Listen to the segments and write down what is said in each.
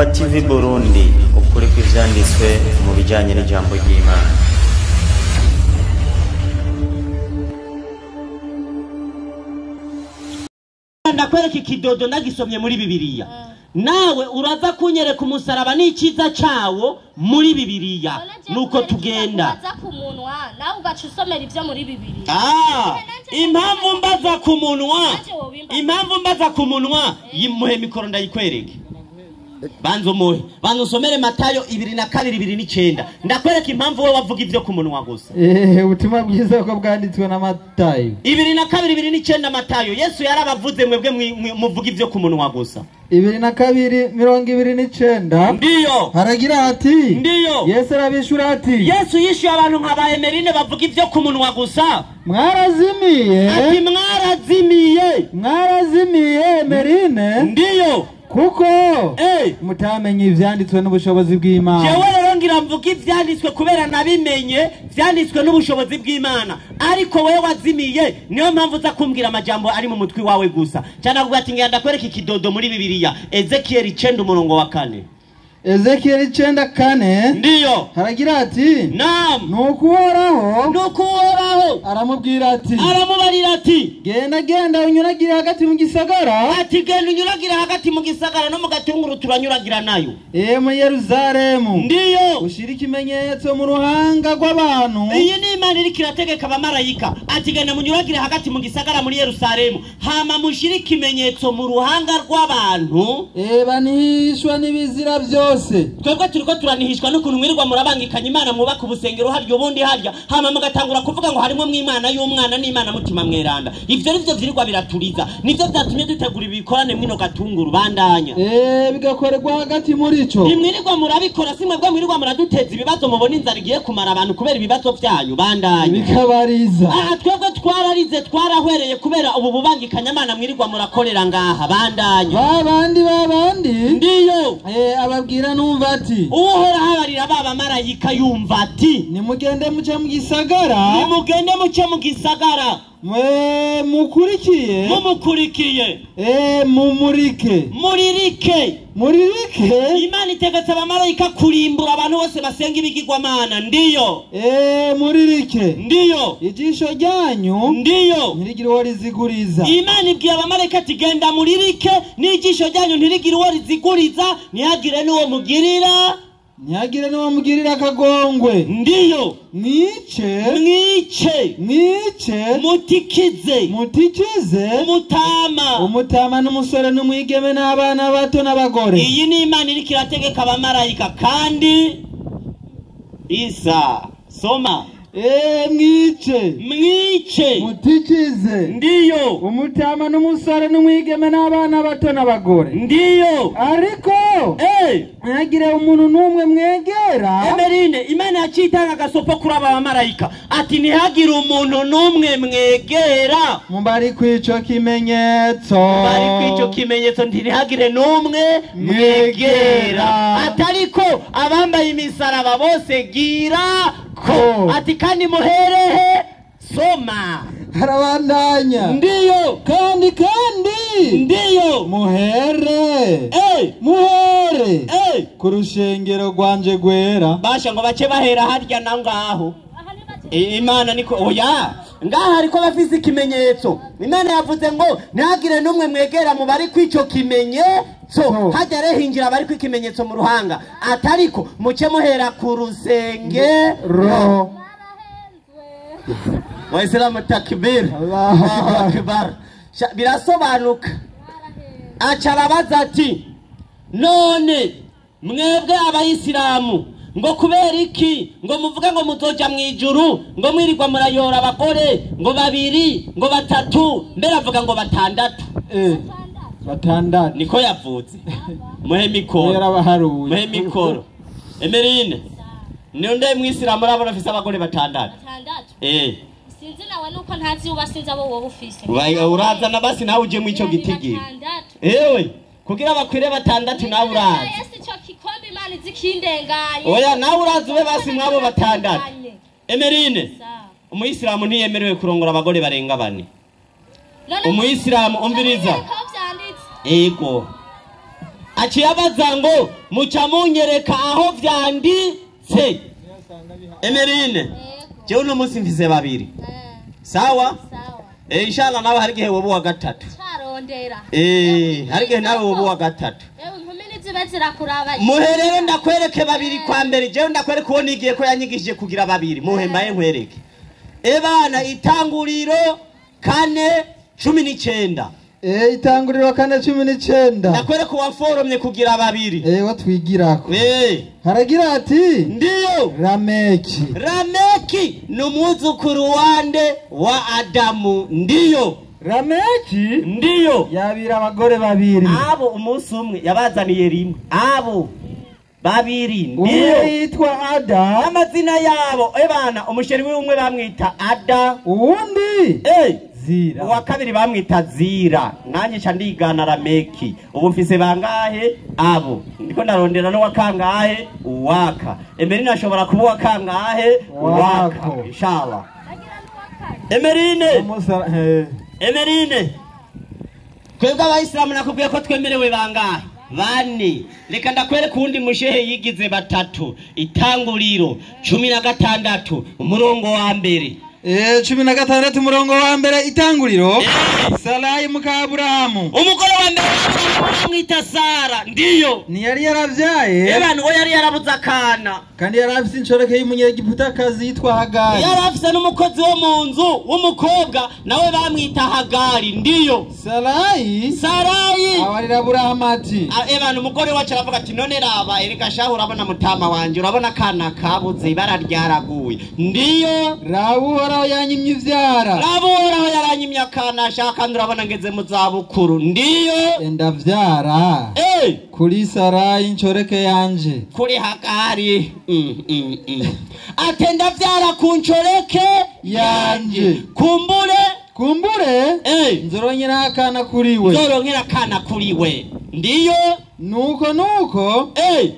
TV Burundi, ukuri kw'ivyanditswe mu bijanye n'ijambo ry'Imana. Ndakwereka ikidodo ndagisomye muri Bibiliya. Nawe uraza kunyereka umusaraba n'iciza cawo muri Bibiliya. Nuko tugenda. Nawe ugaca usomera ivyo muri Bibiliya. Impamvu mbaza ku munwa yimuhe mikoro ndayikwereke. Banzo somere Matayo 22:29. Ndakwereka impamvu we wavuga ivyo ku munwa gusa. Ubutumwa bwiza ko bwanditswe na Matayo 22:29 Matayo. Yesu yarabavuze mwebwe muvuga ivyo ku munwa gusa. 22:29 ndiyo haragira ati ndiyo Yesu arabishura ati Yesu yishuye abantu nka Emerine bavuga ivyo ku munwa gusa. Mwarazimiye ati mwarazimiye Emerine ndiyo kuko mutamenye ivyanditswe n'ubushobozi bw'Imana. Jewe rero ngira mvuga ivyanditswe kubera nabimenye vyanditswe n'ubushobozi bw'Imana, ariko wewe wazimiye niyo mpamvu za kumbwira amajambo ari mu mutwi wawe gusa. Cyana kuvuga ati ngenda kwereka ikidodo muri Bibiliya Ezekiel 9:4. Ezekiel 9:4 ndiyo haragira ati naam nukuhoraho aramubwira ati genda unyuragire hagati mu gisagara. Ati genda unyuragire hagati mu gisagara no mu gatunguru turanyuragira nayo. Mu Yerusalemu ndiyo ushira ikimenyetso mu ruhanga rw'abantu. Iyi ni Imana iri kirategeka abamarayika ati genda munyuragire hagati mu gisagara muri Yerusalemu hama mushira ikimenyetso mu ruhanga rw'abantu. Banihishwa n'ibizira byose. Twebwe turiko turanihishwa n'ukuntu mwirirwa murabangikanya Imana mwubaka ubusengero haryo ubundi harya hama mugatangura kuvuga ngo harimo mw'Imana y'umwana n'Imana mutima mweranda. Ivyo nivyo vyirirwa biraturiza, nivyo vyatumye dutegura ibikorane mwino gatunguru bandanya. Bigakorerwa hagati muri ico. Nimwirirwa murabikora simwe bwo mwirirwa muraduteza ibibazo mubona inzara igiye kumara abantu kubera ibibazo vyanyu bandanya. Bikabariza. Twebwe twararize twarahwereye kubera ubu bubangikanya Imana mwirirwa murakorera ngaha bandanya. Babandi ndiyo ababwira numva ati uhora habarira baba marayika yumva ati nimugende muce mu gisagara mukurikiye muririke Imana itegetse abamarayika kurimbura abantu bose basenga ibigirwamana. Ndiyo muririke ndiyo ijisho ryanyu ndiyo ntirigire uwo riziguriza. Imana ibwiye abamarayika ati genda muririke n'ijisho ryanyu ntirigire uwo riziguriza ntihagire n'uwo mugirira akagongwe. Ndiyo mwice mutikize umutama n'umusore n'umwigeme n'abana bato n'abagore. Iyi ni Imana iri kirategeka abamarayika kandi Isa soma mwice mutikize ndiyo umutama n'umusore n'umwigeme n'abana bato n'abagore. Ndiyo ariko ntihagire umuntu n'umwe mwegera. Emerine Imana yacitanga agasopo kuri aba bamarayika ati ntihagire umuntu n'umwe mwegera. Mubari kw'ico kimenyetso ntihagire n'umwe mwegera. Atariko abambaye imisaraba bose gira ko ati kandi muherehe soma harabandanya. Ndiyo kandi ndiyo muhere ku rushengero rwanje gwera. Basha ngo bace bahera harya na ngaho. Imana niko oya ngaha ariko bafise ikimenyetso. Imana yavuze ngo ntihagire n'umwe mwegera mu bari kw'ico kimenyetso. Hajya rehingira bari kw'ikimenyetso mu ruhanga atariko muce muhera ku rusengero. Waislamu takbir Allahu akbar. Birasobanuka. Aca babaza ati none mwebwe abayisilamu ngo kubera iki ngo muvuga ngo muzoja mwijuru ngo mwirirwa murayora abagore ngo babiri ngo batatu mbere avuga ngo batandatu. Batandatu niko yavuze. Muhe mikoro Emerine nonde mwisilamu arabona afise abagore batandatu. Sinzi nawe nuko ntazi ubasinza abo wowe ufise. Uraza na basi nawe uje mu ico gitigi. Kugira bakwire batandatu nawe uraza. Yesu cyo kikombe Imana izikindengaye. Oya nawe uraza ube basi mwabo batandatu. Emerine umuyisilamu ntiyemerewe kurongora abagore barenga 4. Umuyisilamu umviriza. Ego aciye abaza ngo muca munyereka aho vyanditse. Emerine jewe uno munsi mvize babiri sawa inshallah nawe hari gihe wobu wa gatatu Charondera hari gihe nawe wobu wa gatatu inkumi nizibazira kuraba muherere ndakwereke babiri kwa mbere jewe ndakwereke uwo nigiye ko yanyigishije kugira babiri muhembaye nkwereke ebana itanguriro 4:19 itanguriro 4:19 ndakwereke uwaforomye kugira babiri watwigirako haragira ati ndiyo Rameki ni umwuzukuru wande wa Adamu. Ndiyo Rameki ndiyo yabira abagore babiri abo umunsi umwe yabazaniye rimwe abo babiri ndiyo yitwa Ada amazina yabo ebana umusheri w'umwe bamwita Ada uwundi Zira uwa kabiri bamwita Zira nanye ca ndigana Rameki ubu mfise bangahe abo ndiko narondera no wakangahe uwaka Emerine ashobora kuba wakangahe uwaka inshallah Emerine kwebwe abayisilamu nakubwiye ko twemerewe bangahe bane reka ndakwere kundi mushehe yigize batatu itanguriro 16 umurongo wa mbere 16 umurongo wa mbere itanguriro Sarayi muka Aburahamu umugore wa mbere mwita Sara ndiyo ni yari yaravyaye ebana we yari yarabuza akana kandi yarafise inshoreke y'umunyegiputakazi yitwa Hagari yarafise n'umukozi wo mu nzu w'umukobwa nawe bamwita Hagari ndiyo Sarayi abarira Aburahamu ati ebana umugore wacu aravuga ati none raba erega shaho urabona mutama wanje urabona kana kabuze ibara ryaraguye ndiyo Rabu yanyimye ivyara Rabuhoraho yaranyimye akana ashaka urabona ngeze mu zabukuru ndiyo ndavyara kuri Sarayi inshoreke yanje kuri Hagari ate ndavyara ku nshoreke yanje kumbure nzoronyera akana kuri we ndiyo nuko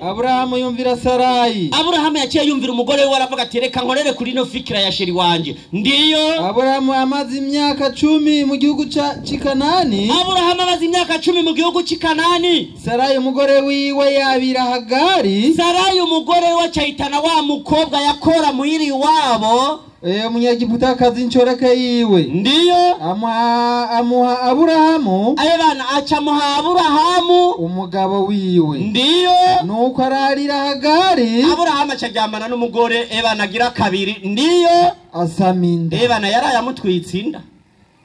Aburahamu yumvira Sarayi Aburahamu yaciye yumvira umugore we aravuga ati reka nkorere kuri no fikira ya sheri wanje ndiyo Aburahamu amaze imyaka 10 mu gihugu c'Ikanani Aburahamu amaze imyaka 10 mu gihugu c'Ikanani Sarayi umugore wiwe yabira Hagari Sarayi umugore we acahitana wa mukobwa yakora muhiri wabo umunyegiputakazi inshoreke yiwe ndiyo amuha Aburahamu ayebana acamuha Aburahamu umugabo wiwe ndiyo nuko ararira Hagari Aburahamu acaryamana n'umugore ebana agira kabiri ndiyo asaminda ebana yarayamutwitse inda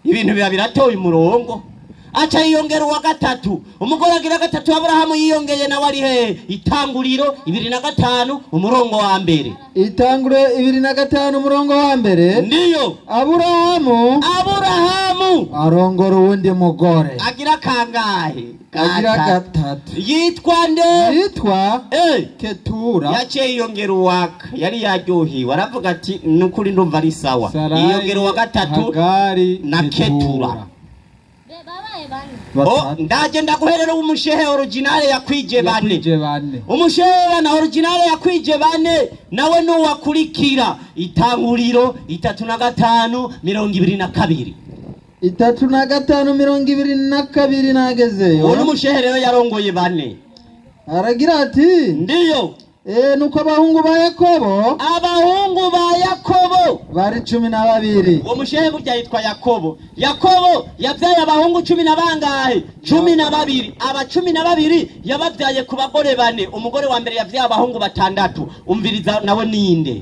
ibintu biba biratoye umurongo aca yiyongera uwa gatatu umugore agira gatatu Aburahamu yiyongeye nawe ari he itanguriro 25 umurongo wa mbere itanguriro 25 umurongo wa mbere ndiyo Aburahamu arongora uwundi mugore agira kangahe agira gatatu yitwa nde Ketura yaciye yiyongera uwaka yari yaryohiwe aravuga ati nukuri ndumva ari sawa yiyongera uwa gatatu Hagari na Ketura ndaje ndaguherera umushehe originale yakwije bane umushehe na originale yakwije bane nawe no wakurikira itanguriro 3:5:22 3:5:22 nagezeyo uwo umushehe rero yarongoye bane aragira ati ndiyo nuko abahungu ba Yakobo bari 12 uwo mushehe burya yitwa Yakobo yabyaye abahungu 10 na bangahe 12 aba 12 yababyaye ku bagore bane umugore wa mbere yabyaye abahungu 6 umviriza nawe ninde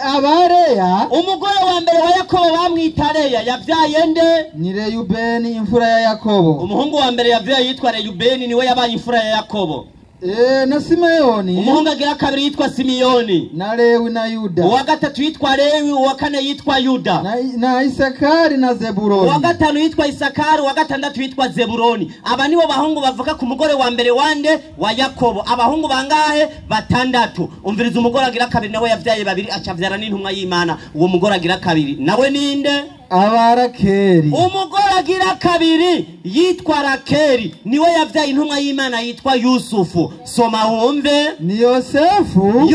Abareya umugore wa mbere wa Yakobo bamwita Leya yabyaye nde ni Reyubeni imfura ya Yakobo umuhungu wa mbere yabyaye yitwa Reyubeni niwe yabaye imfura ya Yakobo na Simeyoni umuhungu agira kabiri yitwa Simiyoni na Lewi na Yuda uwa gatatu yitwa Lewi uwa kane yitwa Yuda na Isakari na Zebuloni uwa gatanu yitwa Isakari uwa gatandatu yitwa Zebuloni aba nibo bahungu bavuka ku mugore wa mbere wande wa Yakobo abahungu bangahe 6 umviriza umugore agira kabiri nawe yavyaye babiri acavyara n'intumwa y'Imana uwo mugore agira kabiri nawe ninde abarakeri. umugore agira kabiri yitwa Rakeri niwe yavyaye intumwa y'Imana yitwa Yusufu. Soma humve. Ni Yosefu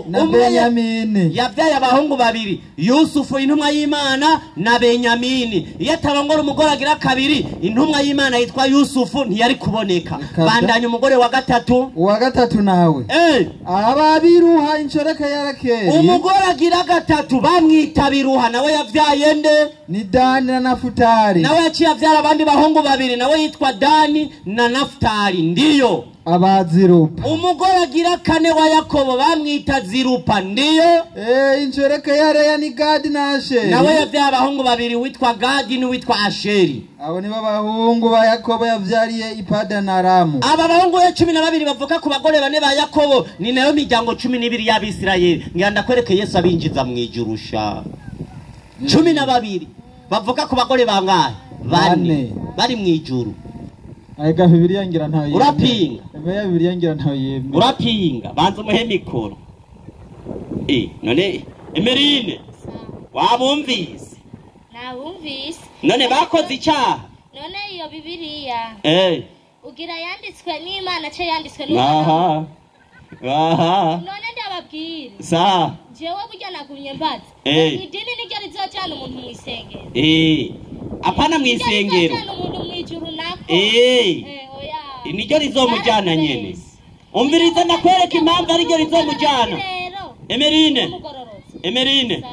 na Benyamini. yavyaye abahungu babiri, Yusufu intumwa y'Imana na Benyamini. Iyo atabangora umugore agira kabiri intumwa y'Imana yitwa Yusufu ntiyari kuboneka. Bandanya umugore wa gatatu. Uwa gatatu nawe ababiruha inshoreka ya Rakeri. Umugore agira gatatu bamwita Biruha nawe yavyaye nde? Ni Dani na Nafutali. Nawe yaciye avyara abandi bahungu babiri nawe yitwa Dani na Naftali. Ndiyo abazirupa. umugore agira kane wa Yakobo bamwita Zirupa. Ndiyo inshoreka ya Leya ni Gadi na Asheri. nawe yavyaye abahungu babiri witwa Gadi n'uwitwa Asheri. Abo ni bahungu ba Yakobo yavyariye Ipada na Aramu. Aba bahungu 12 bavuka ku bagore bane ba Yakobo ni nayo miryango 12 y'Abisirayeli. Ngira ndakwereke Yesu abinjiza mu ijurusha. 12 bavuka ku bagore bangahe? Bane bari mu ijuru. Aiga Bibiliya ngira ntayo yemera. Urapinga? Bibiliya ngira ntayo yemera. Urapinga? Banza umuhe mikoro. None Emerine wabumvise? Nabumvise. None bakoze icyaha? None iyo Bibiliya ugira yanditswe n'Imana cyo yanditswe n'Umuntu. None ndababwira. Sa jewe burya nagumye mbaza. Idini niryo rizojana umuntu mu isengero. Apana mu isengero. Umuntu mu ijuru nako. Oya. Niryo rizomujana nyene. Umviriza ndakwereka impamvu ari ryo rizomujana. Emerine.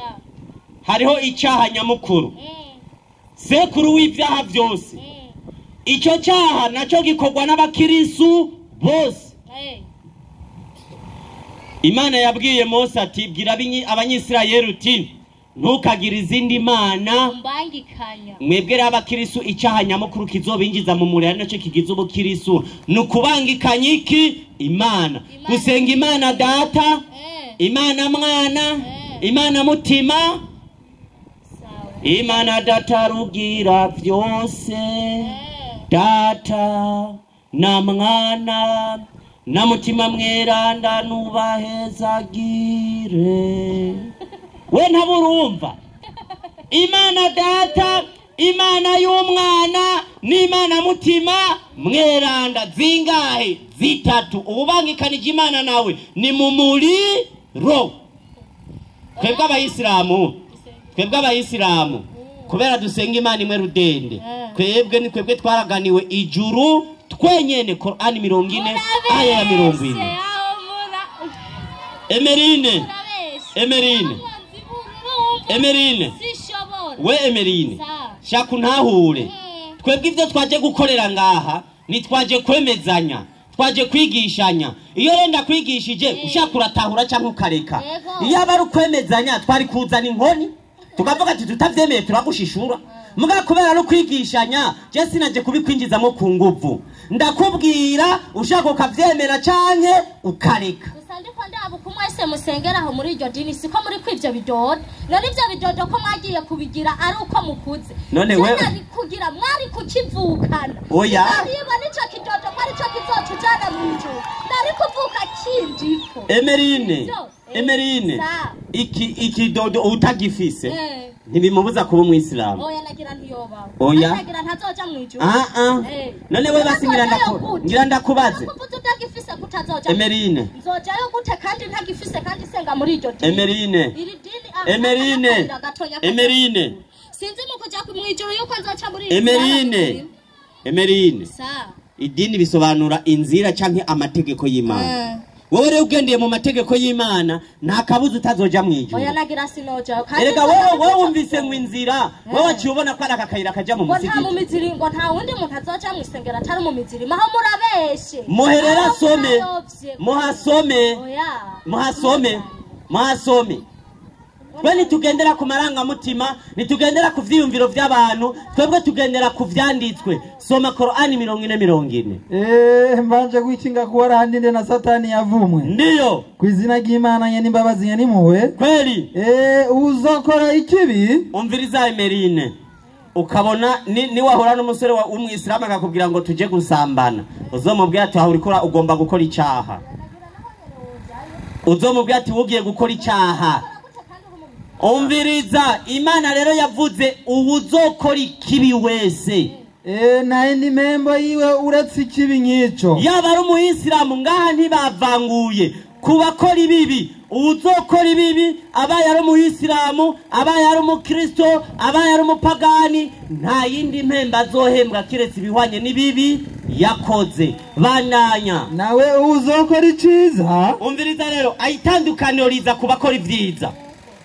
Hariho icyaha nyamukuru. Sekuru w'ibyaha byose. Icyo cyaha naco gikorwa n'abakirisu bose. Imana yabwiye Mose ati bwira abanyisirayeli uti ntukagire izindi mana mbangikanya. Mwebwe abakirisu icyaha nyamukuru kizobinjiza mu muriro naco kigize ubukirisu nukubangikanya iki? Imana. Gusenga Imana Data, Imana Mwana, Imana Mutima. Imana Data rugira byose, Data na Mwana na Mutima Mweranda nubahezagire. We ntaburumva? Imana Data, Imana y'Umwana n'Imana Mutima Mweranda zingahe? Zitatu. Ububangikanije Imana nawe ni mu muriro. Twebwe abayisilamu kubera dusenga Imana imwe rudende, twebwe twaraganiwe ijuru twenyene. Qur'ani 40 aya ya 40. Emerine we Emerine shaka ntahure. Twebwe ivyo twaje gukorera ngaha ni twaje kwemezanya, twaje kwigishanya. Iyo renda kwigishije ushaka uratahura cyangwa ukareka. Iyo abari kwemezanya twari kuzana inkoni tukavuga ati tutavyemeye turagushishura. Muga kubera no kwigishanya je sinaje kubikwinjizamo ku nguvu. Ndakubwira ushaka ukavyemera canke ukareka. Ndiko ndabo kumwese musengera aho muri iryo dini siko muri kwivyo bidodo. None ivyo bidodo ko mwagiye kubigira ari uko mukuze. None we kugira mwari kukivukana. Oya. Ariba nico kidodo mwari cyo kizocujana mu ijuru. Nari kuvuka kindiko. Emerine. Iki dodo utagifise. Ntibimubuza kuba umwisilamu. Oya nagira ntiyoba. Nagira ntazoja mu ijuru. None we ngira ndakubaze. Utagifise kutazoja. Emerine. Nzojayo gute kandi ntagifise kandi senga muri iryo dini. Emerine. Sinzi mukuja mu ijuru yuko nzoca muri Emerine. Idini bisobanura inzira canke amategeko y'Imana. Wowe rero ugendeye mu mategeko y'Imana nta kabuza utazoja mu ijuru. Oya nagira sinoja kandi erega wowe wumvise mu inzira wowe akibona ko arakakayira kaja mu musigiti. Nta mu miziringo nta wundi muntu azoja mu isengera atari mu mizirima aho murabeshe. Muherera some. Muhasome. Twe nitugendera ku maranga mutima, nitugendera ku vyiyumviro vy'abantu, twebwe tugendera ku vyanditswe. Soma Qur'ani 40. Mbanje kwikinga kuwara handinde na Satani yavumwe. Ndiyo. Kwizina ry'Imana nyene imbabazi nyene muwe. Kweli. Uzokora ikibi? Umviriza Emerine. Ukabona ni wahora n'umusore wa umwisilamu akakubwira ngo tuje gusambana. Uzomubwira ati ahurikora ugomba gukora icyaha. Uzomubwira ati ugiye gukora icyaha. umviriza Imana rero yavuze ubuzokora ikibi wese na indi membo yiwe uretse ikibi nk'ico yaba ari umuyisilamu ngaha ntibavanguye kubakora ibibi uzokora ibibi abaye ari umuyisilamu abaye ari umukristo abaye ari umupagani nta yindi mpemba azohembwa kiretse ibihwanye n'ibibi yakoze bananya nawe uzokora iciza umviriza rero ayitandukaniro riza kubakora ivyiza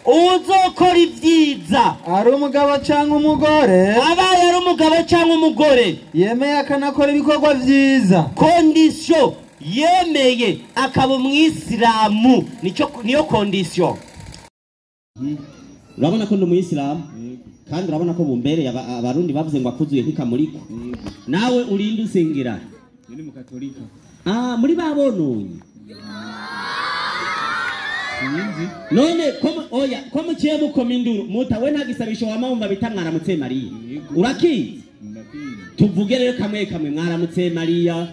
uzokora ivyiza ari umugabo canke umugore abaye ari umugabo canke umugore yemeye akanakora ibikorwa vyiza kondisiyo yemeye akaba umwisilamu niyo kondisiyo urabona ko ndi umuyisilamu kandi urabona ko bumbereye abarundi bavuze ngo akuzuye nk'ikamuriko nawe urinde usengera ni mu katolika muri babononye none ko muciye mukoma induru mutawe nta gisabisho wama wumva bita mwaramutse Mariya urakizi tuvuge rero kamwe kamwe mwaramutse Mariya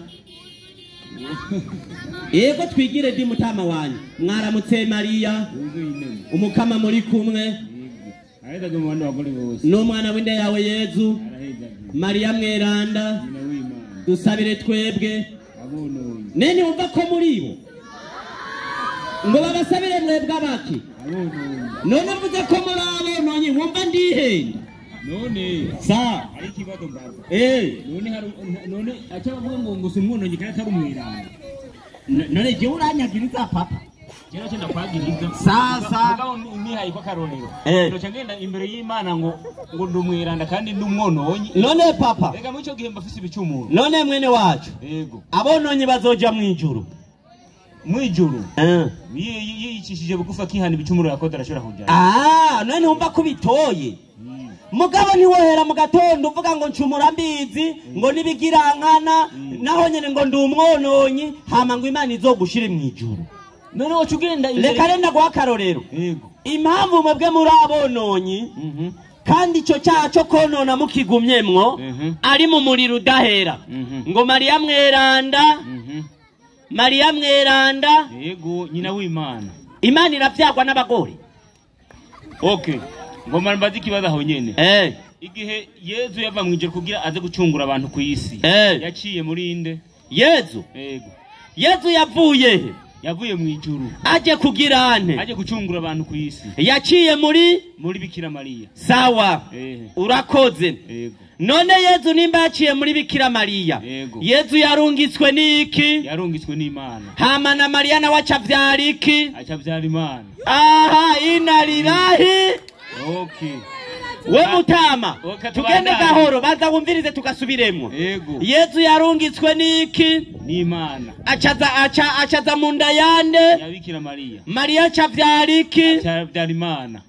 yego twigire ndi mutama wanyu mwaramutse Mariya umukama muri kumwe n'umwana w'inda yawe Yezu Mariya mweranda dusabire twebwe nene wumva ko muri bo ngo babasabire mwebwe abaki none mvuze ko muri abononye wumva ndihenda none sa ari kibazo mbaza none acha bavuga ngo ngusa umwononye kandi atari umwiranga none je uranyagiriza papa kera cyenda kwagiriza sasa nihaye ko karorero ndoca ngenda imbere y'Imana ngo ndi umwiranda kandi ndi umwononye none papa rega mu cyo gihe mbafise ibicumuro none mwene wacu yego abononye bazoja mwijuru mwijuru yicishije bugufa kihana ibicumuro yakoda arashobora kujya none umva ko bitoye mugabo ntiwohera mu gatondo uvuga ngo ncumura mbizi ngo nibigirankana naho nyene ngo ndi umwononyi hama ngo Imana izogushire mwijuru none wacu ugenda imbere reka renda guha akarorero yego impamvu mwebwe muri abononyi kandi ico cyaha cyo konona mukigumyemwo ari mu muriro udahera ngo Mariya mweranda Mariya mweranda yego nyina w'Imana Imana iravyagwa n'abagore okay ngo mbazi kibaza aho nyene igihe Yezu yava mwijuru kugira aze gucungura abantu ku isi yaciye muri inde Yezu yego Yezu yavuye mwijuru aje kugira ante aje gucungura abantu ku isi yaciye muri Bikira Mariya sawa urakoze yego none Yezu nimba yaciye muri Bikira Mariya Yezu yarungitswe niki yarungitswe n'Imana hama na Mariya na wacavyara iki acavyara Imana inalirahi okay we mutama tugende gahoro baza wumvirize tugasubiremwo Yezu yarungitswe niki n'Imana acaza mu nda yande ya Bikira Mariya Mariya acavyara iki acavyara Imana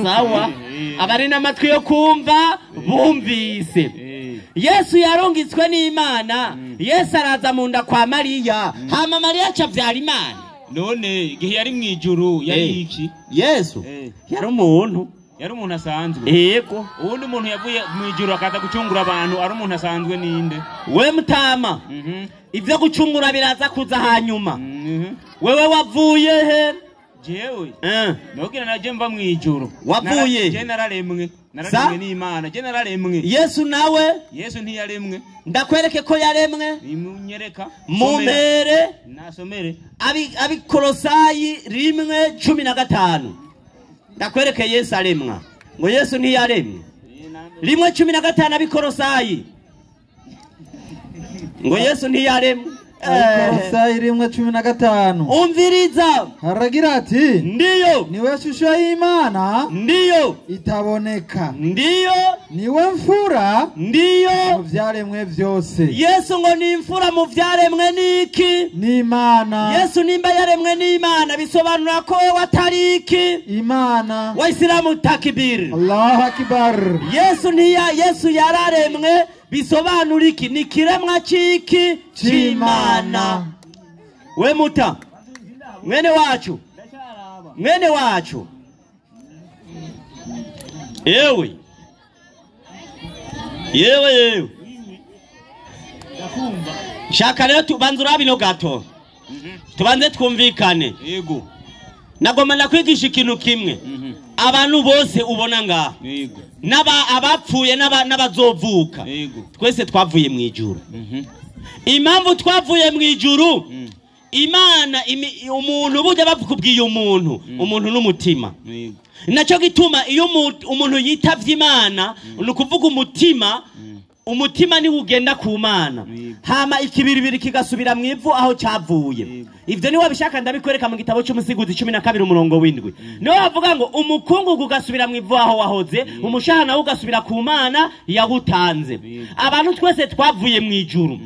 sawa abari n'amatwi yo kumva bumvise Yesu yarungitswe n'Imana Yesu araza mu nda kwa Mariya hama Mariya acavyara Imana none igihe yari mwijuru yari iki Yesu yari umuntu asanzwe yego ubundi umuntu yavuye mwijuru akaza gucungura abantu ari umuntu asanzwe ninde we mutama ivyo gucungura biraza kuza hanyuma wewe wavuye he jewe nogira naje mva mwijuru wavuye je nararemwe n'Imana je nararemwe Yesu ntiyaremwe ndakwereke ko yaremwe nimunyereka mumpere nasomere Abikolosayi 1:15 ndakwereke Yesu aremwa ngo Yesu ntiyaremwe 1:15 Abikolosayi ngo Yesu ntiyaremwe Abikolosayi 1:15 umviriza haragira ati ndiyo niwe shusho y'Imana ndiyo itaboneka ndiyo niwe mfura ndiyo mu vyaremwe vyose Yesu ngo ni imfura mu vyaremwe niki n'Imana Yesu nimba yaremwe n'Imana bisobanura ko we watari iki Imana Waislamu takbir Allahu akbar Yesu yararemwe bisobanura iki ni kiremwa ciki c'Imana we muta mwene wacu yewe shaka rero tubanze urabino gato tubanze twumvikane yego nagoma nakwigisha ikintu kimwe abantu bose ubona ngaha yego abapfuye n'abazovuka twese twavuye mu ijuru impamvu twavuye mu ijuru Imana umuntu burya bavukubwiye umuntu n'umutima nacyo gituma iyo umuntu yitavye Imana nukuvuga umutima ni ugenda ku Mana hama ikibiribiri kigasubira mu ivu aho cyavuye ivyo ni wabishaka ndabikwereka mu gitabo cy'umusiguzi 12 umurongo w'indwi niho bavuga ngo umukungugu ugasubira mu ivu aho wahoze umushahana ugasubira ku Mana yagutanze abantu twese twavuye mu ijuru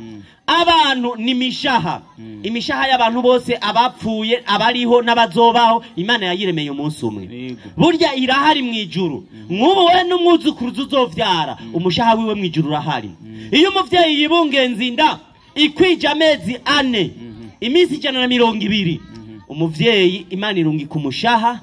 abantu ni imishaha y'abantu bose abapfuye abariho n'abazobaho Imana yayiremeye umunsi umwe burya irahari mu ijuru nk'ubu we n'umwuzukuruza uzovyara umushaha wiwe mu ijuru urahari iyo umuvyeyi yibungenza inda ikwije amezi 4 iminsi 120 umuvyeyi Imana irungika umushaha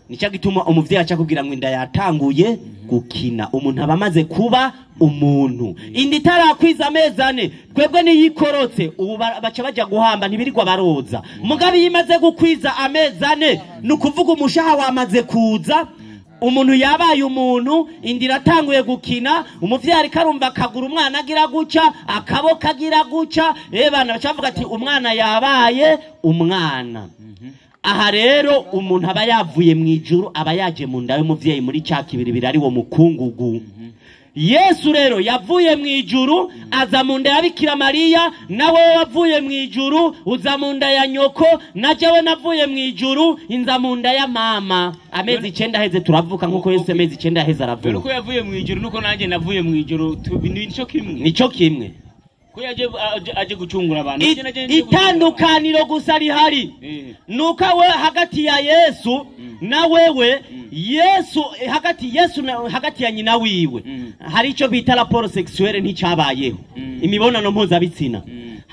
nicyo gituma umuvyeyi aca kugira ngo inda yatanguye gukina umuntu abamaze kuba umuntu indi tarakwiza amezi 4 twebwe niyikorotse ubu baca baja guhamba ntibirirwa baroza mugabe yimaze gukwiza amezi 4 nukuvuga umushaha wamaze kuza umuntu yabaye umuntu indira tanguye gukina umuvyeyi ariko arumva akagura umwana agira guca akaboko agira guca bana bacavuga ati umwana yabaye umwana aha rero umuntu aba yavuye mu ijuru aba yaje mu nda y'umuvyeyi muri cya kibiribiri ari wo mukungugu Yesu rero yavuye mu ijuru aza mu nda ya Bikira Mariya nawe wavuye mu ijuru uza mu nda ya nyoko najewe navuye mu ijuru inza mu nda ya mama amezi 9 aheze turavuka nkuko Yesu amezi 9 aheze aravuka nuko yavuye mu ijuru nuko nanjye navuye mu ijuru nico kimwe ko aje gucungura abantu itandukaniro gusa rihari nuko we hagati ya Yesu na wewe Yesu hagati ya nyina wiwe hari ico bita rapport sexuelle nticabayeho imibonano mpuzabitsina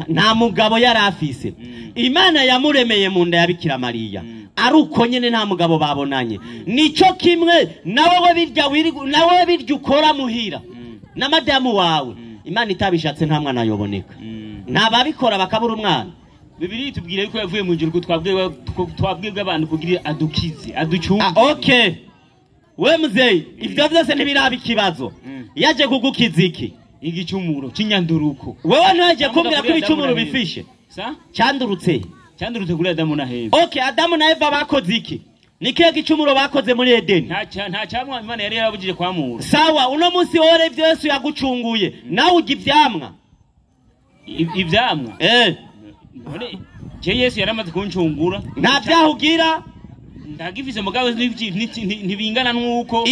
nta mugabo yarafise Imana yamuremeye mu nda ya Bikira Mariya aruko nyene nta mugabo babonanye nico kimwe nawe birya ukora muhira na madamu wawe Imana itabishatse nta mwana yoboneka nababikora bakabura umwana Bibiri tubwire ko yavuye mu ijuru twabwirwa abantu kugira adukize aducunge okay we muzeyi ivyo byose ntibiraba ikibazo yaje kugukiza iki igicumuro cy'inyanduruko wewe ntaje kumbira ko ibicumuro bifishe cyandurutse kuri Adamu na Eva okay Adamu na Eva bakoze iki nikiye gicumuro bakoze muri Edeni nta cyamwa Imana yari yarabujije kwamura sawa uno munsi wore ivyo Yesu yagucunguye nawe ugi ivyamwa none je Yesu yaramaze kuncungura nta byahugira ndagifise mugabo ntibingana nuko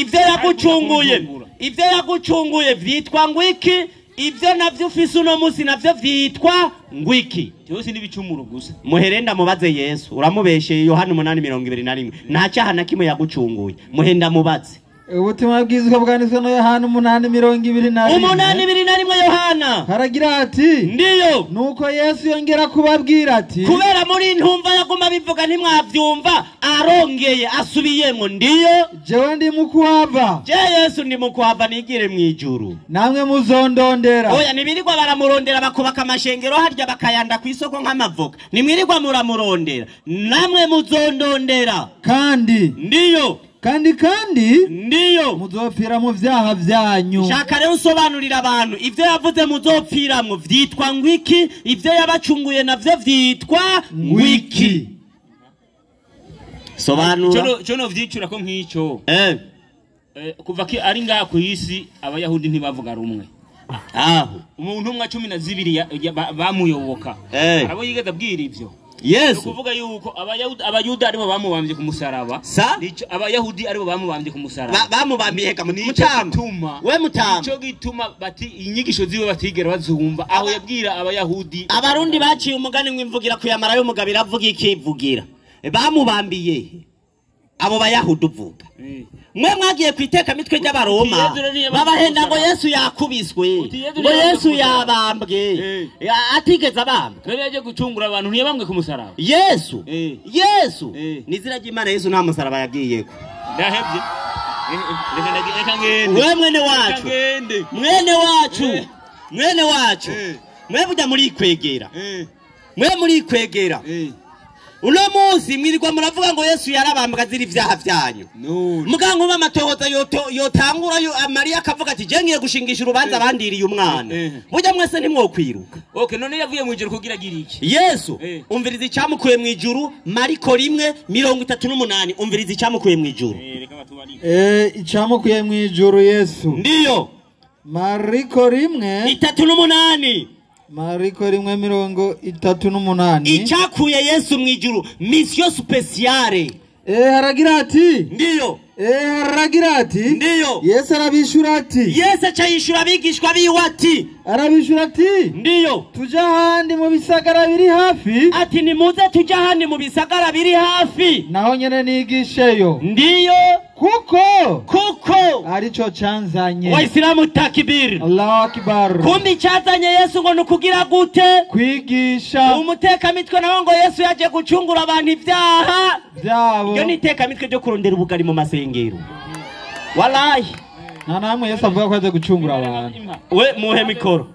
ivyo yagucunguye vyitwa ngwiki ivyo navyo ufise uno munsi navyo vyitwa ngwiki cyose n'ibicumuro gusa muherenda mubaze Yesu uramubesheye Yohana 8:21 nta cyaha na kimwe yagucunguye muhenda mubaze ubutumwa bwizwe bwanditswe na Yohana 8:21 Yohana haragira ati ndiyo nuko Yesu yongera kubabwira ati kubera muri ntumva yaguma bivuga ntimwavyumva arongeye asubiyemo ndiyo jewe ndi mukuhava Yesu ndi mukuhava nigire mu ijuru namwe muzondondera oya nibirirwa baramurondera bakubaka amashengero harya bakayanda ku isoko nk'amavoka nimwirirwa muramurondera namwe muzondondera kandi ndiyo kandi ndiyo muzopfira mu vyaha vyanyu shaka rero usobanurira abantu ivyo yavuze muzopfiramwo vyitwa ngwiki ivyo yabacunguye navyo vyitwa ngwiki sobanura cyo no vyicura ko nk'icyo kuva ki ari ngaha ku isi abayahudi ntibavuga rumwe aho umuntu umwe 12 bamuyoboka arabo yigeze abwira ivyo Yesu kuvuga yuko abayuda aribo bamubambye ku musaraba abayahudi aribo bamubambye ku musaraba bamubambiye ka mutama we mutama cyo gituma bati inyigisho ziwe batigera bazumva aho yabwira abayahudi abarundi baciye umugani mwimvugira kuyamara yo mugabira avuga ikivugira bamubambiye abo bayahudi uvuga mwe mwagiye kwiteka mitwe ry'abaroma babahenda ngo Yesu yakubiswe ngo Yesu yabambwe atigeze abambwe kandi yaje gucungura abantu ntiyabambwe ku musaraba Yesu nizira ry'Imana Yesu nta musaraba yagiyeko ndahebye reka ngende we mwene wacu mwe bujya muri kwegera uno munsi mwirirwa muravuga ngo Yesu yarabambwa ziri ivyaha vyanyu mugango b'amatohoza yotangura Mariya akavuga ati je ngiye gushingisha urubanza bandiriye umwana burya mwese ntimwokwiruka. Okay, none yavuye mu ijuru kugira gira iki? Yesu umviriza icyamukuye mu ijuru, Mariko 1:38 umviriza icyamukuye mu ijuru. Icyamukuye mu ijuru Yesu. Ndiyo. Mariko 1:38. Mariko 1:38. Icyakuye Yesu mu ijuru, mission speciale. Haragira ati. Ndiyo. Haragira ati. Ndiyo. Yesu arabishura ati. Yesu acayishura abigishwa biwe ati. Arabishura ati. Ndiyo. Tuja handi mu bisagara biri hafi. Ati nimuze tuja handi mu bisagara biri hafi. Naho nyene nigisheyo. Ndiyo. Kuko arico canzanye. Waislamu takbir. Allahu akbar. Kumbi cyazanye Yesu ngo nukugira gute? Kwigisha. Umuteka mitwe naho ngo Yesu yaje gucungura abantu ivyaha byabo. Iyo niteka mitwe byo kurondera ubugari mu masengero. Wallahi. Na namwe Yesu avuga ko aje gucungura abantu. We muhe mikoro.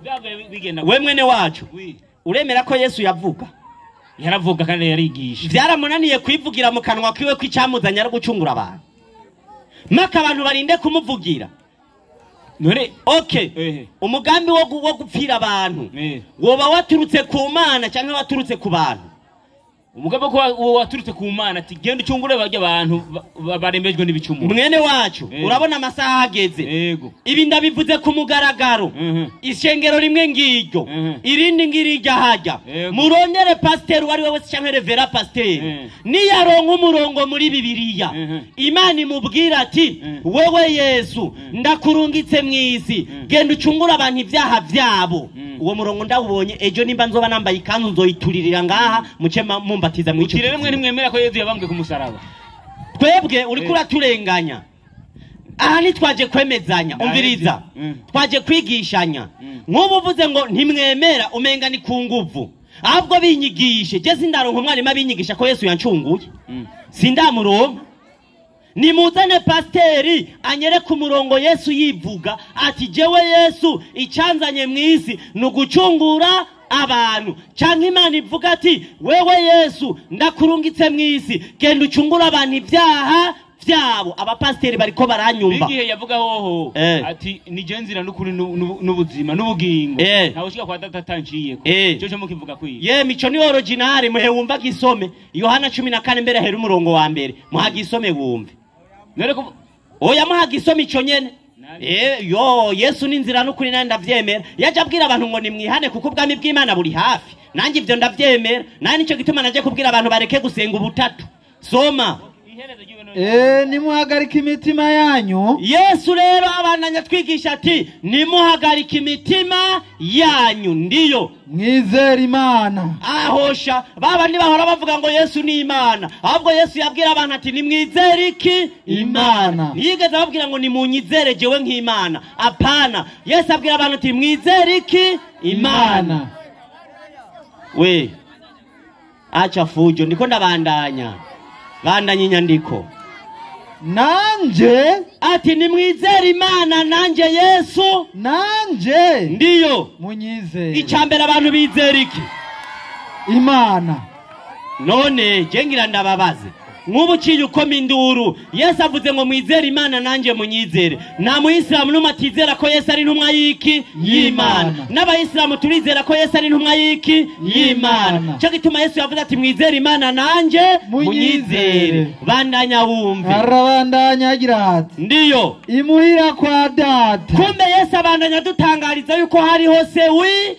We mwene wacu. Uremera ko Yesu yavuga? Yaravuga kandi yarigisha. Byaramunaniye kwivugira mu kanwa kiwe kw'icyamuzanye ari gucungura abantu. Maka abantu barinde kumuvugira. None umugambi wo gupfira abantu woba waturutse ku Mana cyangwa waturutse ku bantu? Umugambi ko waturutse ku Mana ati genda ucungure barya abantu barembejwe n'ibicumuro. Mwene wacu urabona amasaha ageze. Yego. Ibi ndabivuze ku mugaragaro. Ishengero rimwe ngiryo irindi ngirija hajya. Murondere pasteur wari we wese cyangwa revera pasteur. Niyaronka umurongo muri Bibiliya. Imana imubwira ati wewe Yesu ndakurungitse mwisi genda ucungura abantu ivyaha vyabo. Uwo murongo ndawubonye ejo nimba nzoba nambaye ikanzu nzoyituririra ngaha muce mumbatiza mu icyo. Rero mwe ntimwemera ko Yesu yabambwe ku musaraba. Twebwe uri kura turenganya. Aha ni twaje kwemezanya umviriza. Twaje kwigishanya. Nk'ubu uvuze ngo ntimwemera umenga ni ku nguvu. Ahubwo binyigishe je sindaronka umwarimu abinyigisha ko Yesu yancunguye. Sindamuronka. Nimuzane pasteri anyere ku murongo Yesu yivuga ati jewe Yesu icanzanye mwisi nugucungura abantu. Canke Imana ivuga ati wewe Yesu ndakurungitse mwisi genda ucungura abantu ivyaha vyabo. Abapasteri bariko baranyumva. Igihe yavuga hoho ati ni je nzira n'ukuri n'ubuzima n'ubugingo naho shika kwa data tanciye cyo cyo mukivuga kwiye mico ni original muhe wumva gisome Yohana 14 mbere hera umurongo wa mbere muhagisome wumve. Nereko oya muhagisome ico nyene. Yesu ni nzira n'ukuri nandi ndavyemera. Yaje abwira abantu ngo nimwihane kuko ubwami bw'Imana buri hafi. Nanjye ivyo ndavyemera. Nani nico gituma naje kubwira abantu bareke gusenga ubutatu. Soma. Nimuhagarika imitima yanyu. Yesu rero abandanya twigisha ati nimuhagarika imitima yanyu. Ndiyo mwizera Imana. Ahosha baba bahora bavuga ngo Yesu ni Imana. Ahubwo Yesu yabwira abantu ati nimwizere iki? Imana. Nigeze babwira ngo nimunyizere jewe nk'Imana. Apana. Yesu abwira abantu ati mwizere iki? Imana. We acha fujo ndiko ndabandanya. Bandanya inyandiko. Nanje ati nimwizere Imana nanje Yesu nanje ndiyo munyizere. Icambere abantu bizera iki? Imana. None je ngira ndababaze nk'ubu ciye uko minduru Yesu avuze ngo mwizere Imana nanje munyizere. Na muislamu numatizera ko Yesu ari ntumwa yiki? Y'Imana. N'abayisilamu turizera ko Yesu ari ntumwa yiki? Y'Imana. Cyo gituma Yesu yavuze ati mwizere Imana nanje munyizere. Bandanya wumve. Arabandanya agira ati ndiyo imuhira kwa data. Kumbe Yesu abandanya dutangariza yuko hariho se we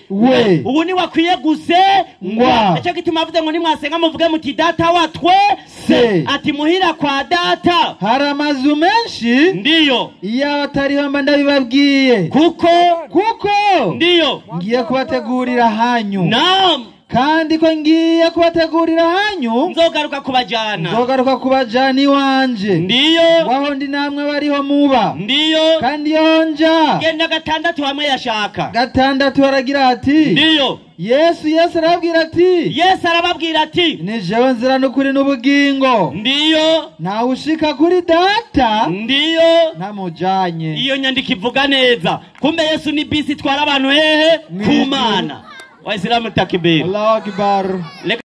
ubu ni wakwiye gusengwa. Cyo gituma avuze ngo nimwasenga muvuge muti data wa twese. Ati muhira kwa data hari amazu menshi. Ndiyo iyo atariho mba ndabibabwiye kuko ndiyo ngiye kubategurira hanyu. Naam. Kandi ko ngiye kubategurira hanyu nzogaruka kubajana iwanje. Ndiyo waho ndi namwe bariho muba. Ndiyo kandi yonja genda gatandatu hamwe yashaka. Gatandatu aragira ati ndiyo Yesu arababwira ati ni jewe nzira n'ukuri n'ubugingo. Ndiyo nawe ushika kuri data. Ndiyo namujanye. Iyo nyandiko ivuga neza. Kumbe Yesu ni bisi twara abantu hehe? Ku Mana. Waislamu takbir. Allahu akbar.